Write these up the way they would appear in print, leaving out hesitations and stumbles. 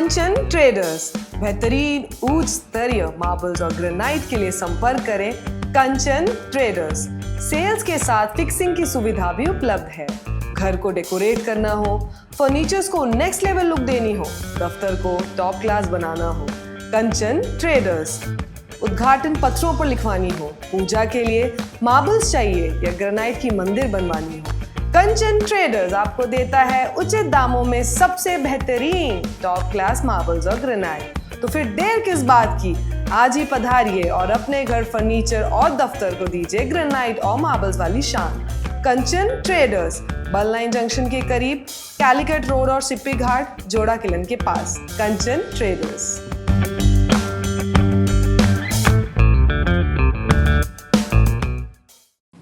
कंचन traders, बेहतरीन उच्च स्तरीय मार्बल्स और ग्रेनाइट के लिए संपर्क करें कंचन ट्रेडर्स। सेल्स के साथ फिक्सिंग की सुविधा भी उपलब्ध है। घर को डेकोरेट करना हो, फर्नीचर्स को नेक्स्ट लेवल लुक देनी हो, दफ्तर को टॉप क्लास बनाना हो, कंचन ट्रेडर्स। उद्घाटन पत्रों पर लिखवानी हो, पूजा के लिए मार्बल्स चाहिए या ग्रेनाइट की मंदिर बनवानी हो, कंचन ट्रेडर्स आपको देता है उचित दामों में सबसे बेहतरीन टॉप क्लास मार्बल्स और ग्रेनाइट। तो फिर देर किस बात की, आज ही पधारिए और अपने घर फर्नीचर और दफ्तर को दीजिए ग्रेनाइट और मार्बल्स वाली शान। कंचन ट्रेडर्स, बल लाइन जंक्शन के करीब, कैलिकट रोड और सिप्पी घाट, जोड़ा किलन के पास। कंचन traders.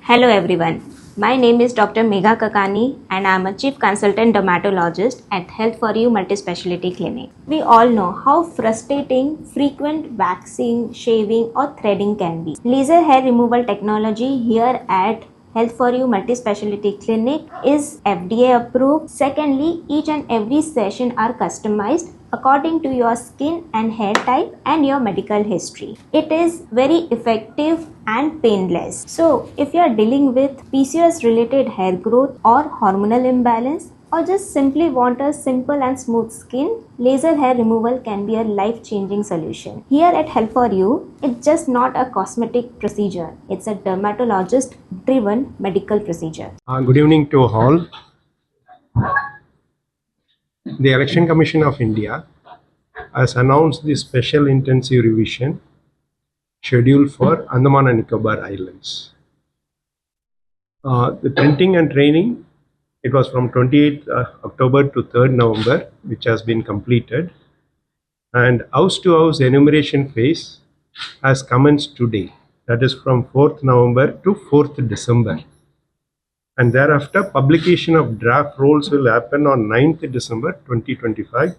Hello everyone, my name is Dr. Megha Kakani and I am a Chief Consultant Dermatologist at Health For You Multispeciality Clinic. We all know how frustrating frequent waxing, shaving or threading can be. Laser hair removal technology here at Health For You Multispeciality Clinic is FDA approved. Secondly, each and every session are customized according to your skin and hair type and your medical history. It is very effective and painless. So, if you are dealing with PCOS related hair growth or hormonal imbalance, or just simply want a simple and smooth skin, laser hair removal can be a life-changing solution. Here at Health For You, it's just not a cosmetic procedure. It's a dermatologist-driven medical procedure. Good evening to all. The Election Commission of India has announced the special intensive revision schedule for Andaman and Nicobar Islands. The printing and training, it was from 28th October to 3rd November, which has been completed. And house-to-house enumeration phase has commenced today. That is from 4th November to 4th December. And thereafter, publication of draft rolls will happen on 9th December 2025.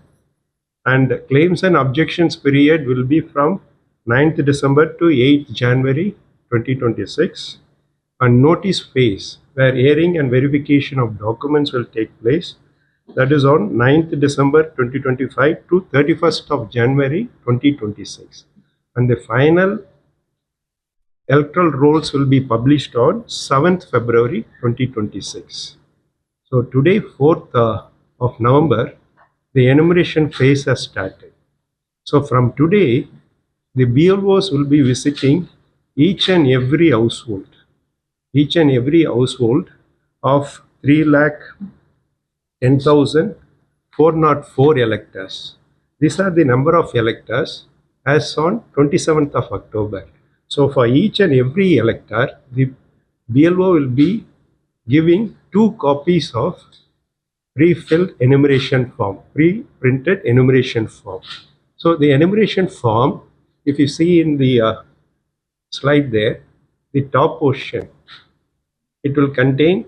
And claims and objections period will be from 9th December to 8th January 2026. And notice phase, where hearing and verification of documents will take place, that is on 9th December 2025 to 31st of January 2026. And the final electoral rolls will be published on 7th February 2026. So today, 4th of November, the enumeration phase has started. So from today, the BLOs will be visiting each and every household of 3,10,404 electors. These are the number of electors as on 27th of October. So for each and every elector, the BLO will be giving 2 copies of pre-filled enumeration form, pre-printed enumeration form. So the enumeration form, if you see in the slide there, the top portion, it will contain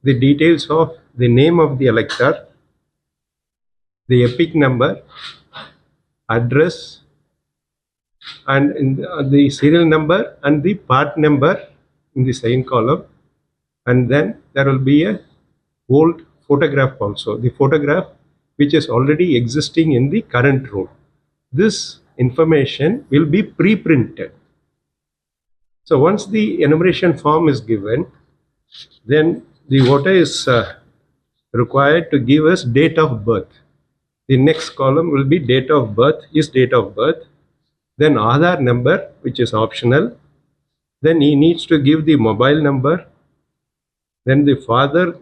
the details of the name of the elector, the epic number, address, and in the serial number and the part number in the second column. And then there will be a old photograph also, the photograph which is already existing in the current roll. This information will be pre-printed. So once the enumeration form is given, then the voter is required to give us date of birth. The next column will be date of birth, his date of birth, then Aadhaar number, which is optional. Then he needs to give the mobile number, then the father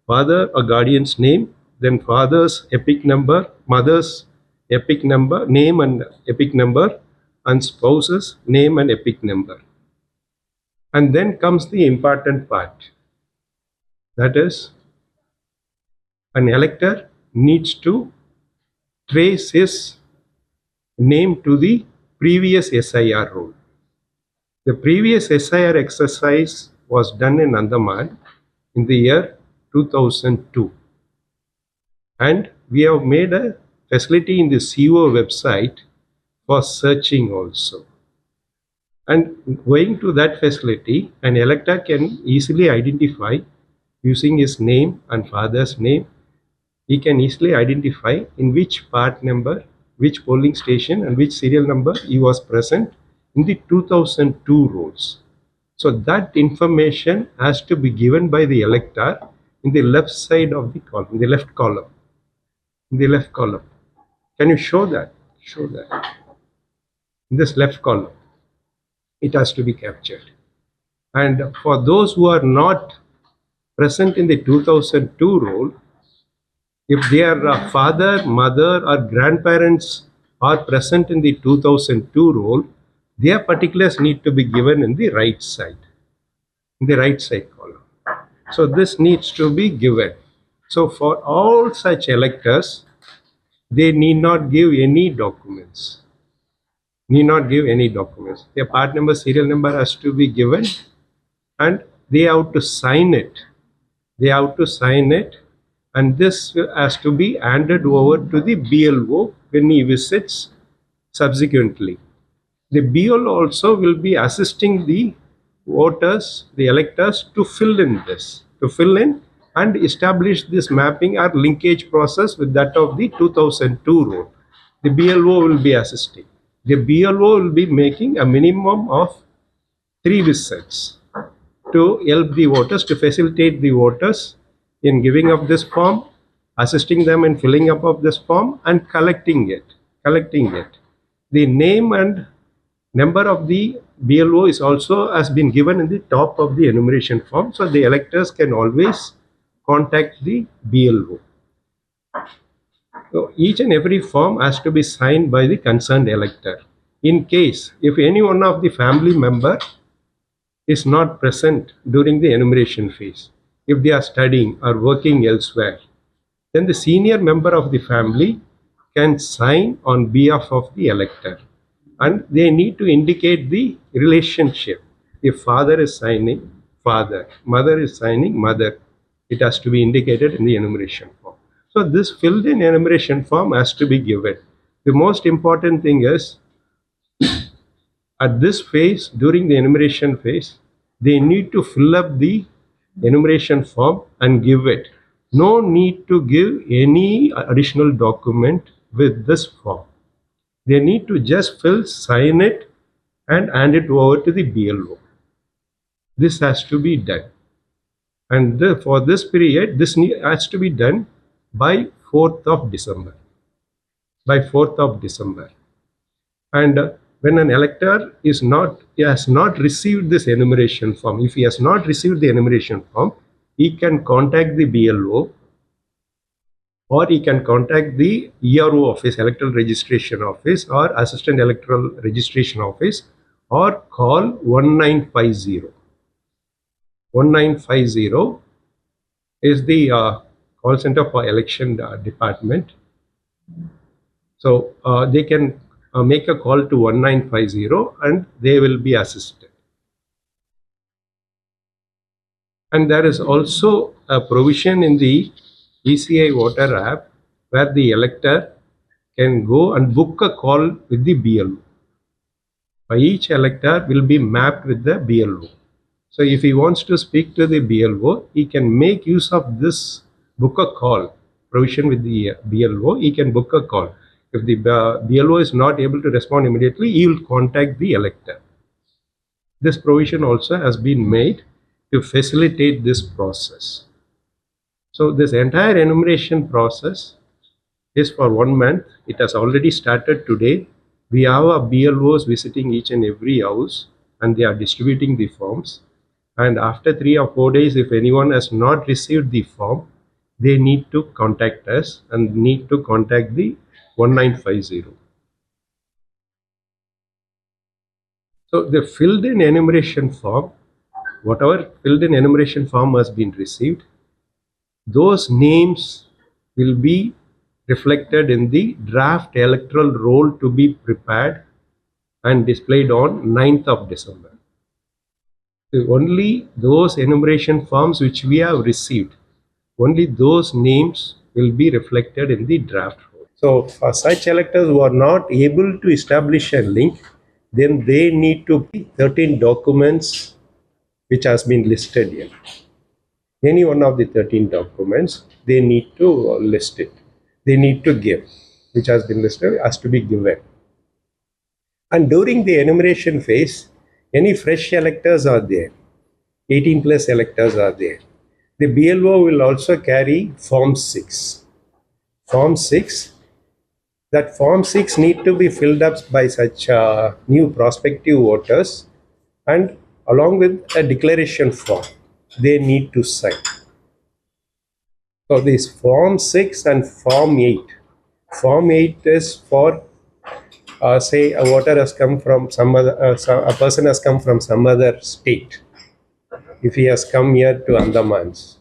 or guardian's name, then father's epic number, mother's epic number, name and epic number, and spouse's name and epic number. And then comes the important part. That is, an elector needs to trace his name to the previous SIR roll. The previous SIR exercise was done in Andaman in the year 2002. And we have made a facility in the CO website for searching also. And going to that facility, an elector can easily identify using his name and father's name. He can easily identify in which part number which polling station and which serial number he was present in the 2002 rolls. So that information has to be given by the elector in the left side of the column, in the left column. In the left column. Can you show that? Show that. In this left column, it has to be captured. And for those who are not present in the 2002 roll, if their father, mother, or grandparents are present in the 2002 roll, their particulars need to be given in the right side, in the right side column. So this needs to be given. So for all such electors, they need not give any documents. Need not give any documents. Their part number, serial number has to be given, and they have to sign it. They have to sign it, and this has to be handed over to the BLO when he visits subsequently. The BLO also will be assisting the voters, the electors, to fill in this, and establish this mapping or linkage process with that of the 2002 roll. The BLO will be assisting. The BLO will be making a minimum of 3 visits to help the voters, to facilitate the voters in giving up this form, assisting them in filling up of this form, and collecting it. The name and number of the BLO is also has been given in the top of the enumeration form, so the electors can always contact the BLO. So each and every form has to be signed by the concerned elector. In case if any one of the family member is not present during the enumeration phase, if they are studying or working elsewhere, then the senior member of the family can sign on behalf of the elector, and they need to indicate the relationship. If father is signing father, mother is signing mother, it has to be indicated in the enumeration form. So this filled in enumeration form has to be given. The most important thing is, at this phase, during the enumeration phase, they need to fill up the enumeration form and give it. No need to give any additional document with this form. They need to just fill, sign it, and hand it over to the BLO. This has to be done. And for this period, this has to be done by 4th of December. By 4th of December. And when an elector has not received this enumeration form, if he has not received the enumeration form, he can contact the BLO, or he can contact the ERO office, Electoral Registration Office, or Assistant Electoral Registration Office, or call 1950. 1950 is the call center for election department. So they can make a call to 1950 and they will be assisted. And there is also a provision in the ECI voter app where the elector can go and book a call with the BLO. Each elector will be mapped with the BLO. So if he wants to speak to the BLO, he can make use of this book a call provision with the BLO. He can book a call. If the BLO is not able to respond immediately, he will contact the elector. This provision also has been made to facilitate this process. So this entire enumeration process is for 1 month. It has already started today. We have our BLOs visiting each and every house, and they are distributing the forms. And after 3 or 4 days, if anyone has not received the form, they need to contact us and need to contact the 1950. So the filled in enumeration form, whatever filled in enumeration form has been received, those names will be reflected in the draft electoral roll to be prepared and displayed on 9th of December. So only those enumeration forms which we have received, only those names will be reflected in the draft roll. So for such electors who are not able to establish a link, then they need to be 13 documents which has been listed here. Any one of the 13 documents, they need to list it. They need to give. which has been listed has to be given. And during the enumeration phase, any fresh electors are there, 18 plus electors are there. The BLO will also carry Form 6. Form 6, that Form 6 need to be filled up by such new prospective voters, and along with a declaration form, they need to sign. So this Form 6 and Form 8. Form 8 is for say a voter has come from some other, a person has come from some other state. If he has come here to Andamans,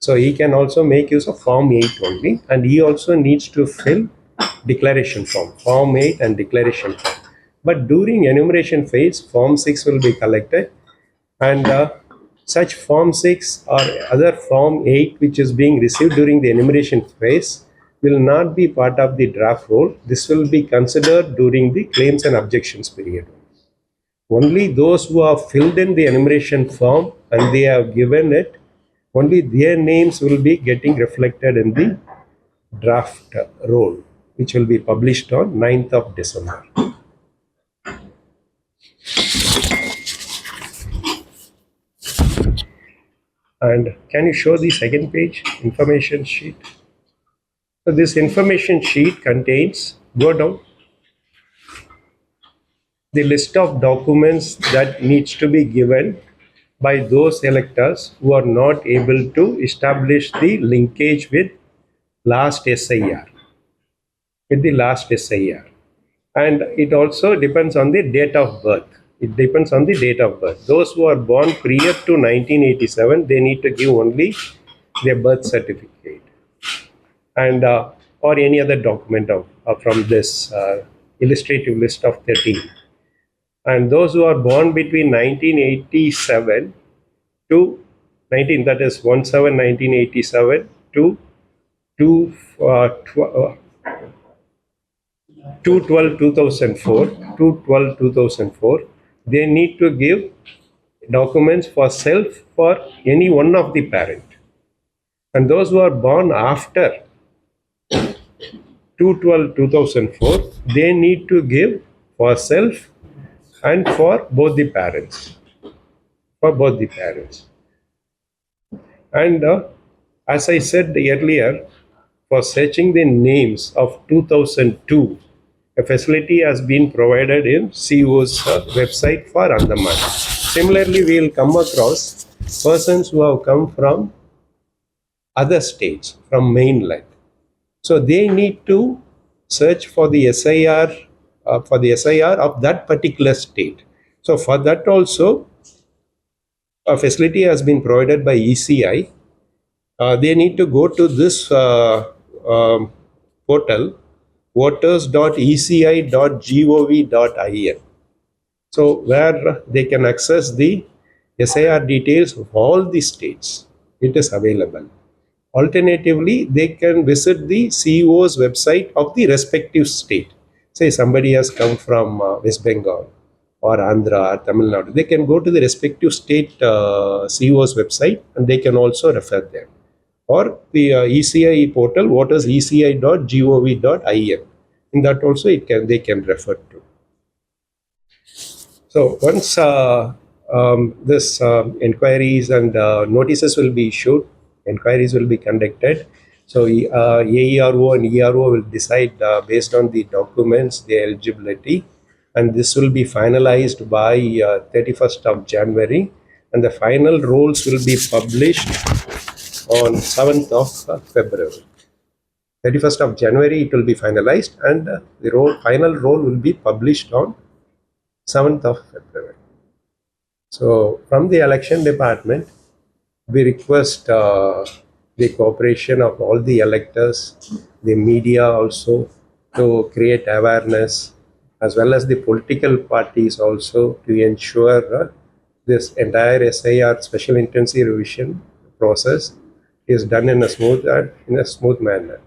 so he can also make use of Form 8 only, and he also needs to fill declaration form, Form 8 and declaration form. But during enumeration phase, Form 6 will be collected, and such Form 6 or other Form 8 which is being received during the enumeration phase will not be part of the draft roll. This will be considered during the claims and objections period. Only those who have filled in the enumeration form and they have given it, only their names will be getting reflected in the draft roll, which will be published on 9th of December. And can you show the second page, information sheet? So this information sheet contains, go down, the list of documents that needs to be given by those electors who are not able to establish the linkage with last SIR, And it also depends on the date of birth. It depends on the date of birth. Those who are born prior to 1987, they need to give only their birth certificate and or any other document from this illustrative list of 13. And those who are born between 1987 to 19, that is 1/7/1987 to 2/12/2004, they need to give documents for self for any one of the parent. And those who are born after 2/12/2004, they need to give for self and for both the parents. And as I said earlier, for searching the names of 2002, a facility has been provided in CO's website for Andaman. Similarly, we will come across persons who have come from other states, from mainland. So they need to search for the SIR of that particular state. So for that also, a facility has been provided by ECI. They need to go to this portal, voters.eci.gov.in. So where they can access the SIR details of all the states. It is available. Alternatively, they can visit the CO's website of the respective state. Say somebody has come from West Bengal or Andhra or Tamil Nadu. They can go to the respective state CO's website and they can also refer them. Or the ECI portal, voters.eci.gov.in. In that also they can refer to. So once this inquiries and notices will be issued, inquiries will be conducted. So AERO and ERO will decide based on the documents, the eligibility, and this will be finalized by 31st of January, and the final rolls will be published on 7th of February. 31st of January it will be finalized, and the final roll will be published on 7th of February. So from the election department, we request the cooperation of all the electors, the media also, to create awareness, as well as the political parties also, to ensure this entire SIR special intensive revision process is done in a smooth manner.